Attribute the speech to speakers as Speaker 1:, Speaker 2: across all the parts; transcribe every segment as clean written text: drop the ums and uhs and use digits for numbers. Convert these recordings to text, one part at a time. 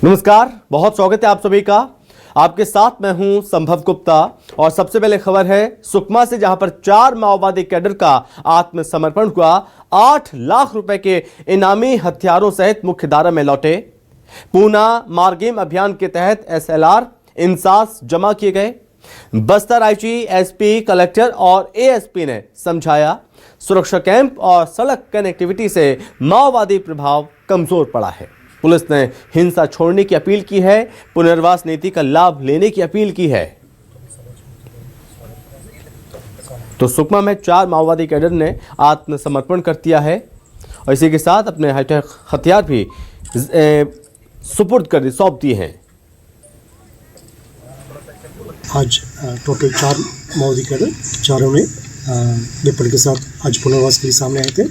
Speaker 1: नमस्कार, बहुत स्वागत है आप सभी का। आपके साथ मैं हूं संभव गुप्ता और सबसे पहले खबर है सुकमा से, जहां पर 4 माओवादी कैडर का आत्मसमर्पण हुआ। 8 लाख रुपए के इनामी हथियारों सहित मुख्यधारा में लौटे। पूना मारगेम अभियान के तहत SLR इंसास जमा किए गए। बस्तर IG, SP, कलेक्टर और ASP ने समझाया सुरक्षा कैंप और सड़क कनेक्टिविटी से माओवादी प्रभाव कमजोर पड़ा है। पुलिस ने हिंसा छोड़ने की अपील की है, पुनर्वास नीति का लाभ लेने की अपील की है। तो सुकमा में 4 माओवादी कैडर ने आत्मसमर्पण कर दिया है और इसी के साथ अपने हाईटेक हथियार भी सौंप दिए हैं।
Speaker 2: आज टोटल 4 माओवादी कैडर, चारों ने वेपन के साथ आज पुनर्वास के लिए सामने आए थे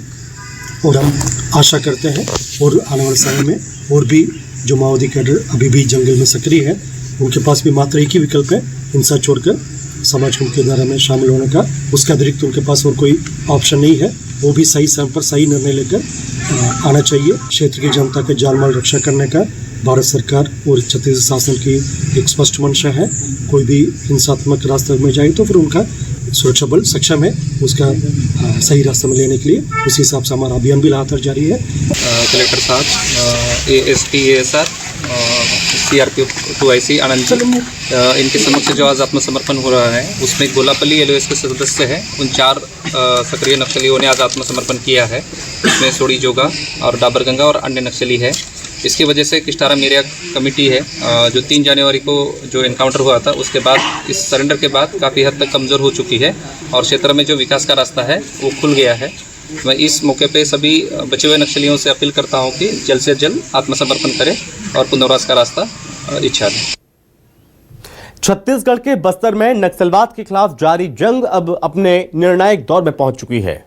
Speaker 2: और हम आशा करते हैं और आने वाले समय में और भी जो माओवादी कैडर अभी भी जंगल में सक्रिय है, उनके पास भी मात्र एक ही विकल्प है, हिंसा छोड़कर समाज की मुख्यधारा में शामिल होने का। उसके अतिरिक्त उनके पास और कोई ऑप्शन नहीं है। वो भी सही समय पर सही निर्णय लेकर आना चाहिए। क्षेत्र की जनता के जान माल रक्षा करने का भारत सरकार और छत्तीसगढ़ शासन की एक स्पष्ट मंशा है। कोई भी हिंसात्मक रास्ते में जाए तो फिर उनका सुरक्षा बल सक्षम है उसका सही रास्ते में लेने के लिए। उसी हिसाब से हमारा अभियान भी लगातार जारी है।
Speaker 3: कलेक्टर साहब, ASP, ASR, CRPF 2IC आनंद, इनके समक्ष जो आज आत्मसमर्पण हो रहा है उसमें गोलापल्ली LOS के सदस्य हैं। उन 4 सक्रिय नक्सलियों ने आज आत्मसमर्पण किया है। इसमें सोड़ी जोगा और डाबरगंगा और अन्य नक्सली है। इसकी वजह से किस्टारम एरिया कमेटी है जो 3 जनवरी को जो एनकाउंटर हुआ था उसके बाद, इस सरेंडर के बाद काफ़ी हद तक कमज़ोर हो चुकी है और क्षेत्र में जो विकास का रास्ता है वो खुल गया है। मैं इस मौके पे सभी बचे हुए नक्सलियों से अपील करता हूं कि जल्द से जल्द आत्मसमर्पण करें और पुनर्वास का रास्ता इच्छा दें।
Speaker 1: छत्तीसगढ़ के बस्तर में नक्सलवाद के खिलाफ जारी जंग अब अपने निर्णायक दौर में पहुंच चुकी है।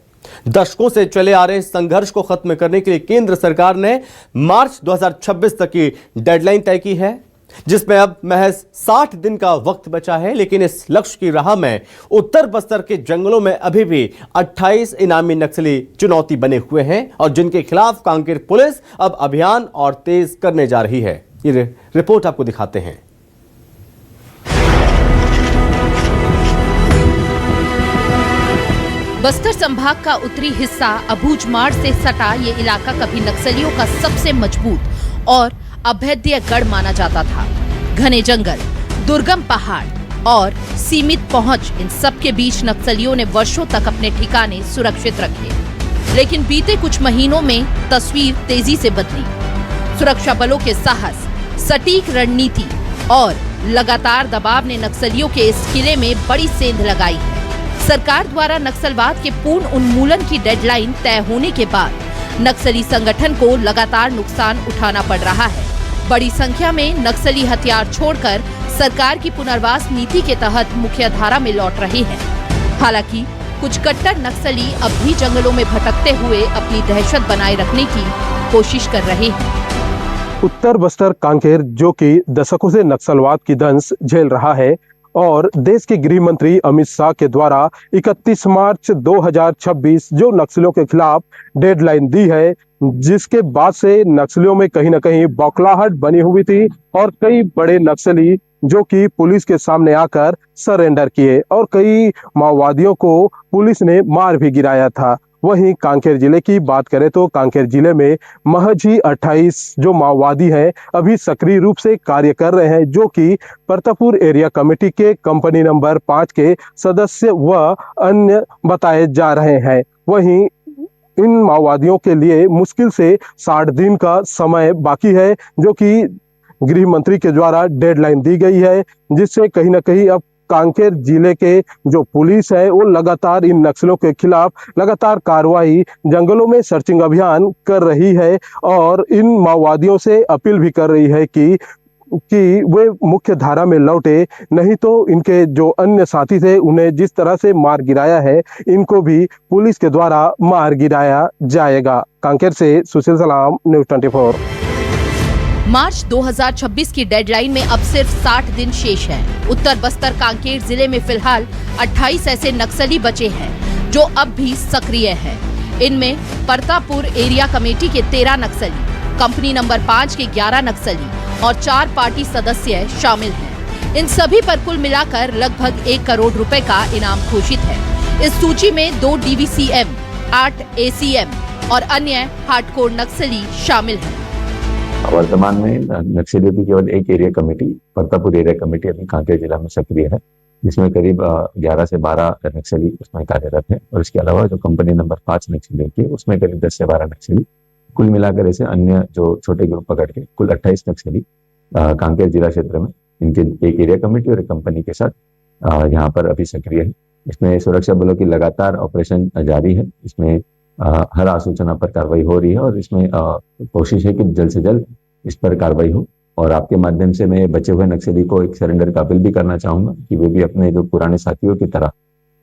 Speaker 1: दशकों से चले आ रहे संघर्ष को खत्म करने के लिए केंद्र सरकार ने मार्च 2026 तक की डेडलाइन तय की है, जिसमें अब महज 60 दिन का वक्त बचा है। लेकिन इस लक्ष्य की राह में उत्तर बस्तर के जंगलों में अभी भी 28 इनामी नक्सली चुनौती बने हुए हैं और जिनके खिलाफ कांकेर पुलिस अब अभियान और तेज करने जा रही है। ये रिपोर्ट आपको दिखाते हैं।
Speaker 4: बस्तर संभाग का उत्तरी हिस्सा अबूझमाड़ से सटा ये इलाका कभी नक्सलियों का सबसे मजबूत और अभेद्य गढ़ माना जाता था। घने जंगल, दुर्गम पहाड़ और सीमित पहुंच, इन सब के बीच नक्सलियों ने वर्षों तक अपने ठिकाने सुरक्षित रखे। लेकिन बीते कुछ महीनों में तस्वीर तेजी से बदली। सुरक्षा बलों के साहस, सटीक रणनीति और लगातार दबाव ने नक्सलियों के इस किले में बड़ी सेंध लगाई है। सरकार द्वारा नक्सलवाद के पूर्ण उन्मूलन की डेडलाइन तय होने के बाद नक्सली संगठन को लगातार नुकसान उठाना पड़ रहा है। बड़ी संख्या में नक्सली हथियार छोड़कर सरकार की पुनर्वास नीति के तहत मुख्यधारा में लौट रहे हैं। हालांकि कुछ कट्टर नक्सली अब भी जंगलों में भटकते हुए अपनी दहशत बनाए रखने की कोशिश कर रहे हैं।
Speaker 5: उत्तर बस्तर कांकेर, जो कि दशकों से नक्सलवाद की दंश झेल रहा है और देश के गृह मंत्री अमित शाह के द्वारा 31 मार्च 2026 जो नक्सलियों के खिलाफ डेडलाइन दी है, जिसके बाद से नक्सलियों में कहीं ना कहीं बौखलाहट बनी हुई थी और कई बड़े नक्सली जो कि पुलिस के सामने आकर सरेंडर किए और कई माओवादियों को पुलिस ने मार भी गिराया था। वहीं कांकेर जिले की बात करें तो कांकेर जिले में महज ही 28 जो माओवादी हैं अभी सक्रिय रूप से कार्य कर रहे हैं, जो कि परतापुर एरिया कमेटी के कंपनी नंबर 5 के सदस्य व अन्य बताए जा रहे हैं। वहीं इन माओवादियों के लिए मुश्किल से 60 दिन का समय बाकी है, जो कि गृह मंत्री के द्वारा डेडलाइन दी गई है, जिससे कहीं ना कहीं अब कांकेर जिले के जो पुलिस है वो लगातार इन नक्सलों के खिलाफ लगातार कार्रवाई, जंगलों में सर्चिंग अभियान कर रही है और इन माओवादियों से अपील भी कर रही है कि वे मुख्य धारा में लौटे, नहीं तो इनके जो अन्य साथी थे उन्हें जिस तरह से मार गिराया है इनको भी पुलिस के द्वारा मार गिराया जाएगा। कांकेर से सुशील सलाम, न्यूज़ 24।
Speaker 4: मार्च 2026 की डेडलाइन में अब सिर्फ 60 दिन शेष है। उत्तर बस्तर कांकेर जिले में फिलहाल 28 ऐसे नक्सली बचे हैं जो अब भी सक्रिय हैं। इनमें परतापुर एरिया कमेटी के 13 नक्सली, कंपनी नंबर 5 के 11 नक्सली और 4 पार्टी सदस्य शामिल हैं। इन सभी पर कुल मिलाकर लगभग 1 करोड़ रुपए का इनाम घोषित है। इस सूची में 2 DVCM, 8 ACM और अन्य हार्डकोर नक्सली शामिल हैं।
Speaker 6: वर्तमान में नक्सलियों की केवल एक area committee, Partapur area committee अभी कांकेर जिला में सक्रिय है, जिसमें करीब 11 से 12 नक्सली उसमें कार्यरत है। और इसके अलावा जो कंपनी नंबर 5 नक्सलियों की, उसमें करीब 10 से 12 नक्सली, कुल मिलाकर ऐसे अन्य जो छोटे ग्रुप पकड़ के कुल 28 नक्सली कांकेर जिला क्षेत्र में इनके एक एरिया कमेटी और एक कंपनी के साथ यहाँ पर अभी सक्रिय है। इसमें सुरक्षा बलों की लगातार ऑपरेशन जारी है। इसमें हर आसूचना पर कार्रवाई हो रही है और इसमें कोशिश है कि जल्द से जल्द इस पर कार्रवाई हो। और आपके माध्यम से मैं बचे हुए नक्सली को एक सरेंडर का अपील भी करना चाहूंगा कि वे भी अपने जो पुराने साथियों की तरह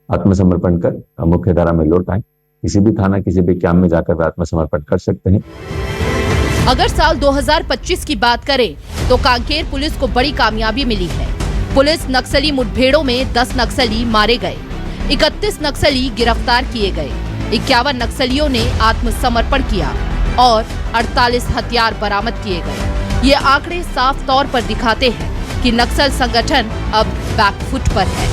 Speaker 6: आत्मसमर्पण कर मुख्य धारा में लौट आए। किसी भी थाना, किसी भी कैंप में जाकर आत्मसमर्पण कर सकते हैं।
Speaker 4: अगर साल 2025 की बात करें तो कांकेर पुलिस को बड़ी कामयाबी मिली है। पुलिस नक्सली मुठभेड़ों में 10 नक्सली मारे गए, 31 नक्सली गिरफ्तार किए गए, 51 नक्सलियों ने आत्मसमर्पण किया और 48 हथियार बरामद किए गए। ये आंकड़े साफ तौर पर दिखाते हैं कि नक्सल संगठन अब बैकफुट पर है।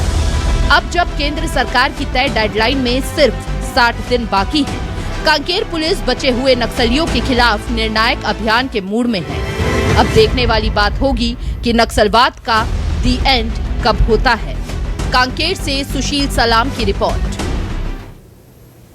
Speaker 4: अब जब केंद्र सरकार की तय डेडलाइन में सिर्फ 60 दिन बाकी है, कांकेर पुलिस बचे हुए नक्सलियों के खिलाफ निर्णायक अभियान के मूड में है। अब देखने वाली बात होगी कि नक्सलवाद का दी एंड कब होता है। कांकेर से सुशील सलाम की रिपोर्ट।